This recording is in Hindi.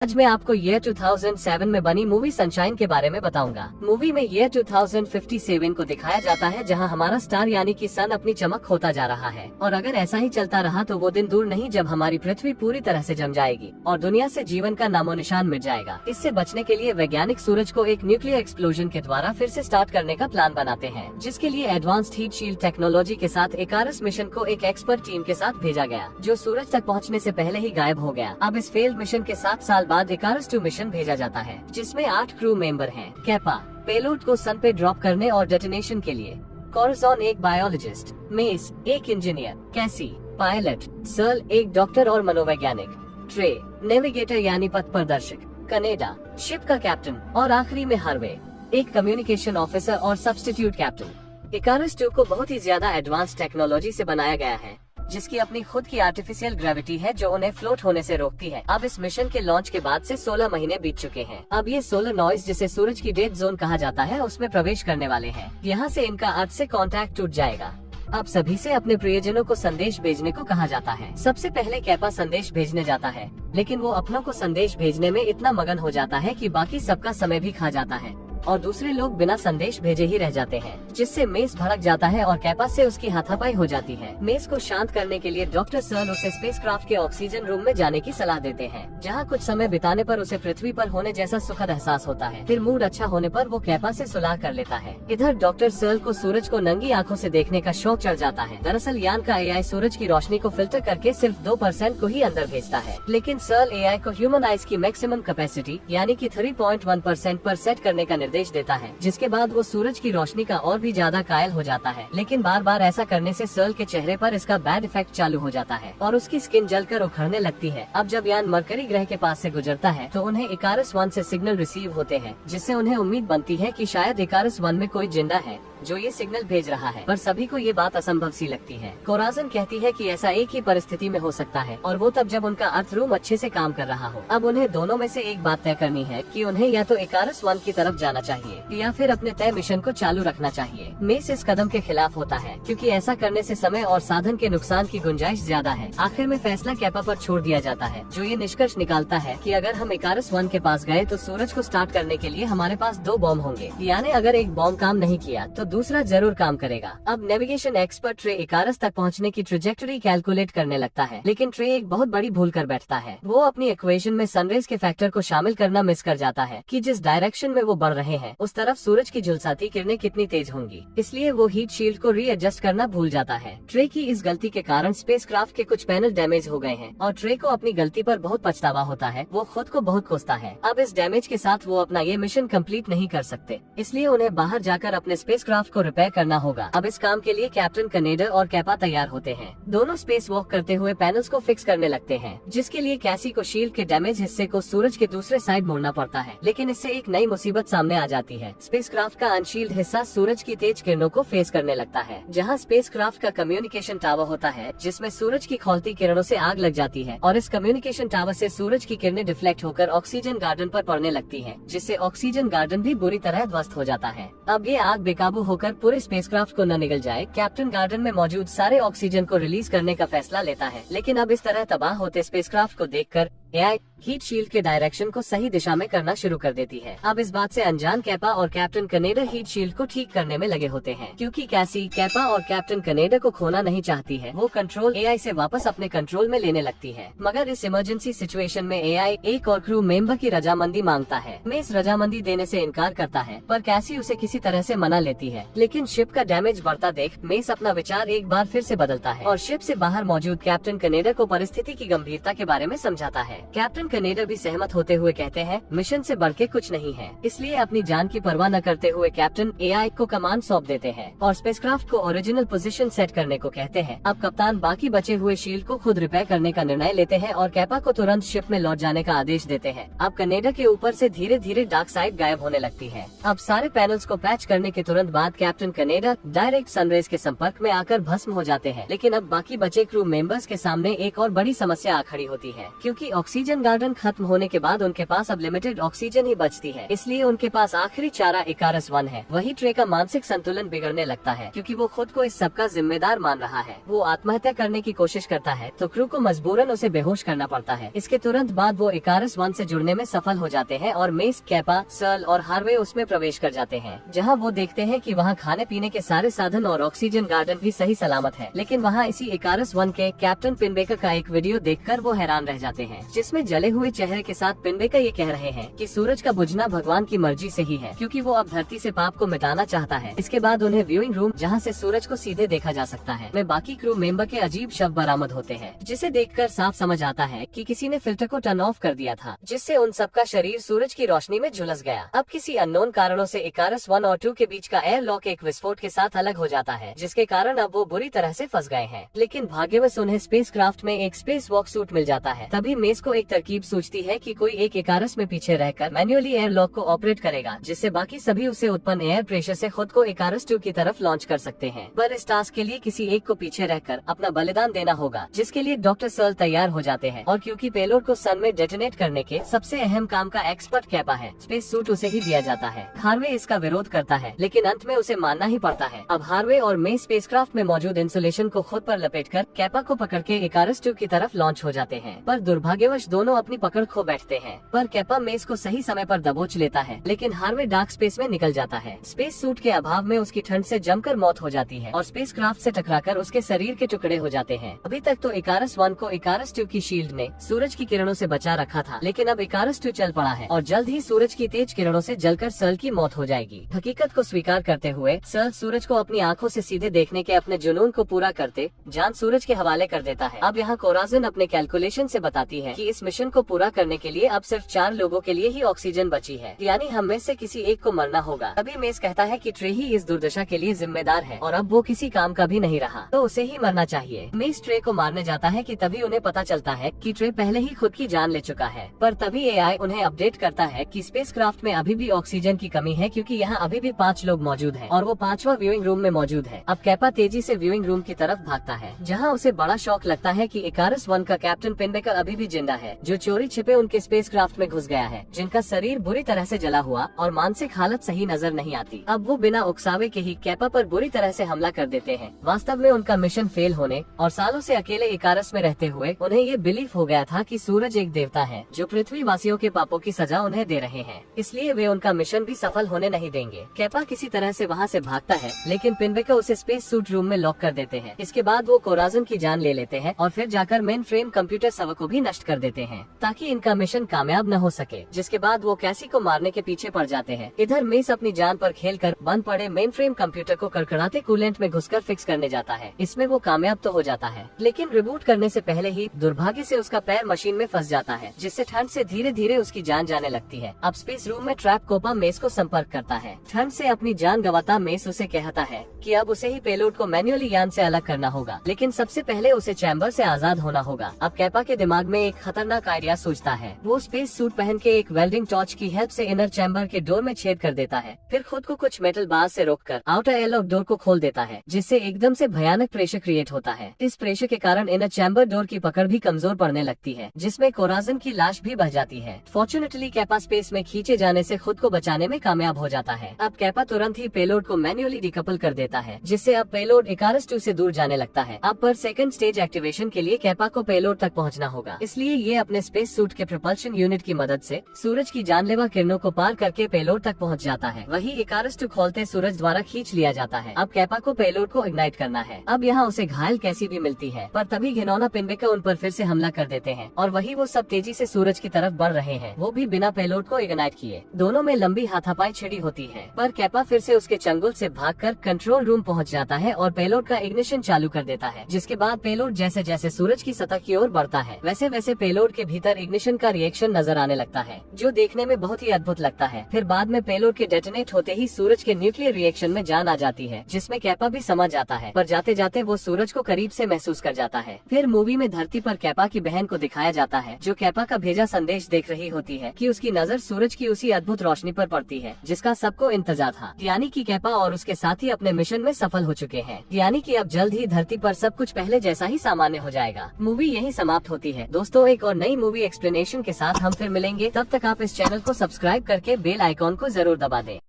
आज मैं आपको ईयर 2007 में बनी मूवी सनशाइन के बारे में बताऊंगा। मूवी में ईयर 2057 को दिखाया जाता है, जहां हमारा स्टार यानी कि सन अपनी चमक खोता जा रहा है। और अगर ऐसा ही चलता रहा तो वो दिन दूर नहीं जब हमारी पृथ्वी पूरी तरह से जम जाएगी और दुनिया से जीवन का नामो निशान मिट जाएगा। इससे बचने के लिए वैज्ञानिक सूरज को एक न्यूक्लियर एक्सप्लोजन के द्वारा फिर से स्टार्ट करने का प्लान बनाते हैं, जिसके लिए एडवांस्ड हीट शील्ड टेक्नोलॉजी के साथ इकारस मिशन को एक एक्सपर्ट टीम के साथ भेजा गया, जो सूरज तक पहुँचने से पहले ही गायब हो गया। अब इस फेल्ड मिशन के 7 साल बाद इकारस 2 मिशन भेजा जाता है, जिसमें 8 क्रू मेंबर हैं। कैपा पेलोड को सन पे ड्रॉप करने और डेटोनेशन के लिए, कोराज़ोन एक बायोलॉजिस्ट, मेस एक इंजीनियर, कैसी पायलट, सर्ल एक डॉक्टर और मनोवैज्ञानिक, ट्रे नेविगेटर यानी पथ प्रदर्शक, कनेडा शिप का कैप्टन और आखिरी में हार्वे एक कम्युनिकेशन ऑफिसर और सब्स्टिट्यूट कैप्टन। इकारस 2 को बहुत ही ज्यादा एडवांस टेक्नोलॉजी से बनाया गया है, जिसकी अपनी खुद की आर्टिफिशियल ग्रेविटी है जो उन्हें फ्लोट होने से रोकती है। अब इस मिशन के लॉन्च के बाद से 16 महीने बीत चुके हैं। अब ये सोलर नॉइज, जिसे सूरज की डेड जोन कहा जाता है, उसमें प्रवेश करने वाले हैं। यहाँ से इनका अर्थ से कांटेक्ट टूट जाएगा। अब सभी से अपने प्रियजनों को संदेश भेजने को कहा जाता है। सबसे पहले कैपा संदेश भेजने जाता है, लेकिन वो अपनों को संदेश भेजने में इतना मगन हो जाता है कि बाकी सबका समय भी खा जाता है और दूसरे लोग बिना संदेश भेजे ही रह जाते हैं, जिससे मेस भड़क जाता है और कैपा से उसकी हाथापाई हो जाती है। मेस को शांत करने के लिए डॉक्टर सर्ल उसे स्पेसक्राफ्ट के ऑक्सीजन रूम में जाने की सलाह देते हैं, जहां कुछ समय बिताने पर उसे पृथ्वी पर होने जैसा सुखद एहसास होता है। फिर मूड अच्छा होने पर वो कैपा से सुलह कर लेता है। इधर डॉक्टर सर्ल को सूरज को नंगी आंखों से देखने का शौक चढ़ जाता है। दरअसल यान का एआई सूरज की रोशनी को फिल्टर करके सिर्फ 2% को ही अंदर भेजता है, लेकिन सर्ल एआई को ह्यूमन आइज की मैक्सिमम कैपेसिटी यानी कि 3.1% पर सेट करने का निर्देश देता है, जिसके बाद वो सूरज की रोशनी का और भी ज्यादा कायल हो जाता है। लेकिन बार बार ऐसा करने से सर्ल के चेहरे पर इसका बैड इफेक्ट चालू हो जाता है और उसकी स्किन जलकर उखड़ने लगती है। अब जब यान मरकरी ग्रह के पास से गुजरता है तो उन्हें इकारस 1 से सिग्नल रिसीव होते हैं, जिससे उन्हें उम्मीद बनती है कि शायद इकारस 1 में कोई जिंदा है जो ये सिग्नल भेज रहा है, पर सभी को ये बात असंभव सी लगती है। कोराज़न कहती है कि ऐसा एक ही परिस्थिति में हो सकता है, और वो तब जब उनका अर्थ रूम अच्छे से काम कर रहा हो। अब उन्हें दोनों में से एक बात तय करनी है कि उन्हें या तो इकारस 1 की तरफ जाना चाहिए या फिर अपने तय मिशन को चालू रखना चाहिए। मेस इस कदम के खिलाफ होता है, क्योंकि ऐसा करने से समय और साधन के नुकसान की गुंजाइश ज्यादा है। आखिर में फैसला कैपा पर छोड़ दिया जाता है, जो ये निष्कर्ष निकालता है कि अगर हम इकारस 1 के पास गए तो सूरज को स्टार्ट करने के लिए हमारे पास 2 बॉम्ब होंगे, यानी अगर एक बॉम्ब काम नहीं किया तो दूसरा जरूर काम करेगा। अब नेविगेशन एक्सपर्ट ट्रे इकारस तक पहुंचने की ट्रेजेक्टरी कैलकुलेट करने लगता है, लेकिन ट्रे एक बहुत बड़ी भूल कर बैठता है। वो अपनी इक्वेशन में सनरेज के फैक्टर को शामिल करना मिस कर जाता है कि जिस डायरेक्शन में वो बढ़ रहे हैं उस तरफ सूरज की झुलसाती किरणें कितनी तेज होंगी, इसलिए वो हीट शील्ड को रीएडजस्ट करना भूल जाता है। ट्रे की इस गलती के कारण स्पेसक्राफ्ट के कुछ पैनल डैमेज हो गए हैं और ट्रे को अपनी गलती पर बहुत पछतावा होता है। वो खुद को बहुत कोसता है। अब इस डैमेज के साथ वो अपना ये मिशन कंप्लीट नहीं कर सकते, इसलिए उन्हें बाहर जाकर अपने स्पेसक्राफ्ट को रिपेयर करना होगा। अब इस काम के लिए कैप्टन कनेडा और कैपा तैयार होते हैं। दोनों स्पेस वॉक करते हुए पैनल्स को फिक्स करने लगते हैं, जिसके लिए कैसी को शील्ड के डैमेज हिस्से को सूरज के दूसरे साइड मोड़ना पड़ता है। लेकिन इससे एक नई मुसीबत सामने आ जाती है। स्पेसक्राफ्ट का अनशील्ड हिस्सा सूरज की तेज किरणों को फेस करने लगता है, जहां स्पेसक्राफ्ट का कम्युनिकेशन टावर होता है, जिसमें सूरज की खौलती किरणों से आग लग जाती है और इस कम्युनिकेशन टावर से सूरज की किरणें डिफ्लेक्ट होकर ऑक्सीजन गार्डन पर पड़ने लगती है, जिससे ऑक्सीजन गार्डन भी बुरी तरह ध्वस्त हो जाता है। अब ये आग बेकाबू होकर पूरे स्पेसक्राफ्ट को न निगल जाए, कैप्टन गार्डन में मौजूद सारे ऑक्सीजन को रिलीज करने का फैसला लेता है। लेकिन अब इस तरह तबाह होते स्पेसक्राफ्ट को देखकर एआई हीट शील्ड के डायरेक्शन को सही दिशा में करना शुरू कर देती है। अब इस बात से अनजान कैपा और कैप्टन कनेडा हीट शील्ड को ठीक करने में लगे होते हैं, क्योंकि कैसी कैपा और कैप्टन कनेडा को खोना नहीं चाहती है। वो कंट्रोल एआई से वापस अपने कंट्रोल में लेने लगती है, मगर इस इमरजेंसी सिचुएशन में एआई एक और क्रू मेंबर की रजामंदी मांगता है। मेस रजामंदी देने से इनकार करता है, पर कैसी उसे किसी तरह से मना लेती है। लेकिन शिप का डैमेज बढ़ता देख मेस अपना विचार एक बार फिर से बदलता है और शिप से बाहर मौजूद कैप्टन कनेडा को परिस्थिति की गंभीरता के बारे में समझाता है। कैप्टन कनेडा भी सहमत होते हुए कहते हैं मिशन से बढ़ के कुछ नहीं है, इसलिए अपनी जान की परवाह न करते हुए कैप्टन एआई को कमान सौंप देते हैं और स्पेसक्राफ्ट को ओरिजिनल पोजीशन सेट करने को कहते हैं। अब कप्तान बाकी बचे हुए शील्ड को खुद रिपेयर करने का निर्णय लेते हैं और कैपा को तुरंत शिप में लौट जाने का आदेश देते हैं। अब कनेडा के ऊपर से धीरे धीरे डार्क साइड गायब होने लगती है। अब सारे पैनल्स को पैच करने के तुरंत बाद कैप्टन कनेडा डायरेक्ट सनरेज के संपर्क में आकर भस्म हो जाते हैं। लेकिन अब बाकी बचे क्रू मेंबर्स के सामने एक और बड़ी समस्या आ खड़ी होती है, क्योंकि ऑक्सीजन गार्डन खत्म होने के बाद उनके पास अब लिमिटेड ऑक्सीजन ही बचती है, इसलिए उनके पास आखिरी चारा इकारस 1 है। वही ट्रे का मानसिक संतुलन बिगड़ने लगता है क्योंकि वो खुद को इस सबका जिम्मेदार मान रहा है। वो आत्महत्या करने की कोशिश करता है तो क्रू को मजबूरन उसे बेहोश करना पड़ता है। इसके तुरंत बाद वो इकारस 1 से जुड़ने में सफल हो जाते हैं और मेस, कैपा, सर्ल और हार्वे उसमें प्रवेश कर जाते हैं, जहाँ वो देखते हैं कि वहाँ खाने पीने के सारे साधन और ऑक्सीजन गार्डन भी सही सलामत है। लेकिन वहाँ इसी इकारस 1 के कैप्टन पिनबेकर का एक वीडियो देखकर वो हैरान रह जाते हैं, जिसमें जले हुए चेहरे के साथ पिनबेकर ये कह रहे हैं कि सूरज का बुझना भगवान की मर्जी से ही है, क्योंकि वो अब धरती से पाप को मिटाना चाहता है। इसके बाद उन्हें व्यूइंग रूम, जहाँ से सूरज को सीधे देखा जा सकता है, में बाकी क्रू मेंबर के अजीब शव बरामद होते हैं, जिसे देखकर साफ समझ आता है कि किसी ने फिल्टर को टर्न ऑफ कर दिया था, जिससे उन सबका शरीर सूरज की रोशनी में झुलस गया। अब किसी अननोन कारणों से इकारस 1 और 2 के बीच का एयर लॉक एक विस्फोट के साथ अलग हो जाता है, जिसके कारण अब वो बुरी तरह से फंस गए हैं। लेकिन भाग्यवश उन्हें स्पेसक्राफ्ट में एक स्पेस वॉक सूट मिल जाता है। तभी मेस को एक तरकीब सूझती है कि कोई एक इकारस में पीछे रहकर मैन्युअली एयर लॉक को ऑपरेट करेगा, जिससे बाकी सभी उसे उत्पन्न एयर प्रेशर से खुद को इकारस 2 की तरफ लॉन्च कर सकते हैं। पर इस टास्क के लिए किसी एक को पीछे रहकर अपना बलिदान देना होगा, जिसके लिए डॉक्टर सर्ल तैयार हो जाते हैं। और क्योंकि पेलोड को सन में डेटोनेट करने के सबसे अहम काम का एक्सपर्ट कैपा है, स्पेस सूट उसे ही दिया जाता है। हार्वे इसका विरोध करता है, लेकिन अंत में उसे मानना ही पड़ता है। अब हार्वे और मे स्पेसक्राफ्ट में मौजूद इंसुलेशन को खुद पर लपेटकर कैपा को पकड़ के इकारस 2 की तरफ लॉन्च हो जाते हैं। पर दुर्भाग्यवश दोनों अपनी पकड़ खो बैठते हैं। पर कैपा मेस को सही समय पर दबोच लेता है, लेकिन हार्वे डार्क स्पेस में निकल जाता है। स्पेस सूट के अभाव में उसकी ठंड से जमकर मौत हो जाती है और स्पेसक्राफ्ट से टकराकर उसके शरीर के टुकड़े हो जाते हैं। अभी तक तो इकारस 1 को इकारस 2 की शील्ड ने सूरज की किरणों से बचा रखा था, लेकिन अब इकारस 2 चल पड़ा है और जल्द ही सूरज की तेज किरणों से जलकर सर्ल की मौत हो जाएगी। हकीकत को स्वीकार करते हुए सर्ल सूरज को अपनी आंखों से सीधे देखने के अपने जुनून को पूरा करते जान सूरज के हवाले कर देता है। अब यहाँ कोराजन अपने कैलकुलेशन से बताती है कि इस मिशन को पूरा करने के लिए अब सिर्फ 4 लोगों के लिए ही ऑक्सीजन बची है, यानी हम में से किसी एक को मरना होगा। तभी मेस कहता है कि ट्रे ही इस दुर्दशा के लिए जिम्मेदार है और अब वो किसी काम का भी नहीं रहा, तो उसे ही मरना चाहिए। मेस ट्रे को मारने जाता है कि तभी उन्हें पता चलता है कि ट्रे पहले ही खुद की जान ले चुका है। पर तभी एआई उन्हें अपडेट करता है कि स्पेसक्राफ्ट में अभी भी ऑक्सीजन की कमी है, क्योंकि यहाँ अभी भी 5 लोग मौजूद हैं और वो 5वां व्यूइंग रूम में मौजूद है। अब कैपा तेजी से व्यूइंग रूम की तरफ भागता है, जहाँ उसे बड़ा शौक लगता है कि इकारस 1 का कैप्टन पिनबेकर अभी भी जिंदा है, जो चोरी छिपे उनके स्पेसक्राफ्ट में घुस गया है, जिनका शरीर बुरी तरह से जला हुआ और मानसिक हालत सही नजर नहीं आती। अब वो बिना उकसावे के ही कैपा पर बुरी तरह से हमला कर देते हैं। वास्तव में उनका मिशन फेल होने और सालों से अकेले इकारस में रहते हुए उन्हें ये बिलीफ हो गया था कि सूरज एक देवता है जो पृथ्वी वासियों के पापों की सजा उन्हें दे रहे हैं, इसलिए वे उनका मिशन भी सफल होने नहीं देंगे। कैपा किसी तरह से वहाँ से भागता है, लेकिन पिनबेकर उसे स्पेस सूट रूम में लॉक कर देते हैं। इसके बाद वो कोराजन की जान ले लेते हैं और फिर जाकर मेन फ्रेम कंप्यूटर सर्वर को भी नष्ट कर देते हैं, ताकि इनका मिशन कामयाब न हो सके। जिसके बाद वो कैसी को मारने के पीछे पड़ जाते हैं। इधर मेस अपनी जान पर खेलकर बंद पड़े मेन फ्रेम कंप्यूटर को कड़कड़ाते कूलेंट में घुसकर फिक्स करने जाता है। इसमें वो कामयाब तो हो जाता है, लेकिन रिबूट करने से पहले ही दुर्भाग्य से उसका पैर मशीन में फंस जाता है, जिससे ठंड से धीरे धीरे उसकी जान जाने लगती है। अब स्पेस रूम में ट्रैप कोपा मेस को संपर्क करता है। ठंड से अपनी जान गंवाता मेस उसे कहता है कि अब उसे ही पेलोड को मैन्युअली यान से अलग करना होगा, लेकिन सबसे पहले उसे चैम्बर से आजाद होना होगा। अब कैपा के दिमाग में एक खतरनाक आइडिया सूझता है। वो स्पेस सूट पहन के एक वेल्डिंग टॉर्च की हेल्प से इनर चैम्बर के डोर में छेद कर देता है, फिर खुद को कुछ मेटल बार से रोककर आउटर एयर डोर को खोल देता है, जिससे एकदम से भयानक प्रेशर क्रिएट होता है। इस प्रेशर के कारण इनर चैम्बर डोर की पकड़ भी कमजोर पड़ने लगती है, जिसमें कोराजन की लाश भी बह जाती है। फॉर्चुनेटली कैपा स्पेस में खींचे जाने से खुद को बचाने में कामयाब हो जाता है। अब कैपा तुरंत ही पेलोड को मैन्युअली डिकपल कर देता है, जिससे अब पेलोड इकारस 2 से दूर जाने लगता है। अब पर सेकंड स्टेज एक्टिवेशन के लिए कैपा को पेलोड तक पहुंचना होगा, इसलिए ये अपने स्पेस सूट के प्रोपल्शन यूनिट की मदद से सूरज की जानलेवा किरणों को पार करके पेलोड तक पहुंच जाता है। वही इकारस 2 खोलते सूरज द्वारा खींच लिया जाता है। अब कैपा को पेलोड को इग्नाइट करना है। अब यहाँ उसे घायल कैसी भी मिलती है, पर तभी घिनौना पिनबेकर उन पर फिर से हमला कर देते हैं और वही वो सब तेजी से सूरज की तरफ बढ़ रहे हैं, वो भी बिना पेलोड को इग्नाइट किए। दोनों में लंबी हाथापाई छिड़ी होती है, पर कैपा फिर से उसके चंगुल से भागकर कंट्रोल रूम पहुंच जाता है और पेलोड का इग्निशन चालू कर देता है। जिसके बाद पेलोड जैसे जैसे सूरज की सतह की ओर बढ़ता है, वैसे वैसे पेलोड के भीतर इग्निशन का रिएक्शन नजर आने लगता है, जो देखने में बहुत ही अद्भुत लगता है। फिर बाद में पेलोड के डेटोनेट होते ही सूरज के न्यूक्लियर रिएक्शन में जान आ जाती है, जिसमें कैपा भी समझ जाता है, पर जाते जाते वो सूरज को करीब से महसूस कर जाता है। फिर मूवी में धरती पर कैपा की बहन को दिखाया जाता है, जो कैपा का भेजा संदेश देख रही होती है कि उसकी नजर सूरज की उसी अद्भुत रोशनी पर पड़ती है जिसका सबको इंतजार था। यानी कि कैपा और उसके साथी अपने मिशन में सफल हो चुके हैं, यानी कि अब जल्द ही धरती पर सब कुछ पहले जैसा ही सामान्य हो जाएगा। मूवी यही समाप्त होती है। दोस्तों, एक एक और नई मूवी एक्सप्लेनेशन के साथ हम फिर मिलेंगे। तब तक आप इस चैनल को सब्सक्राइब करके बेल आइकॉन को जरूर दबा दें।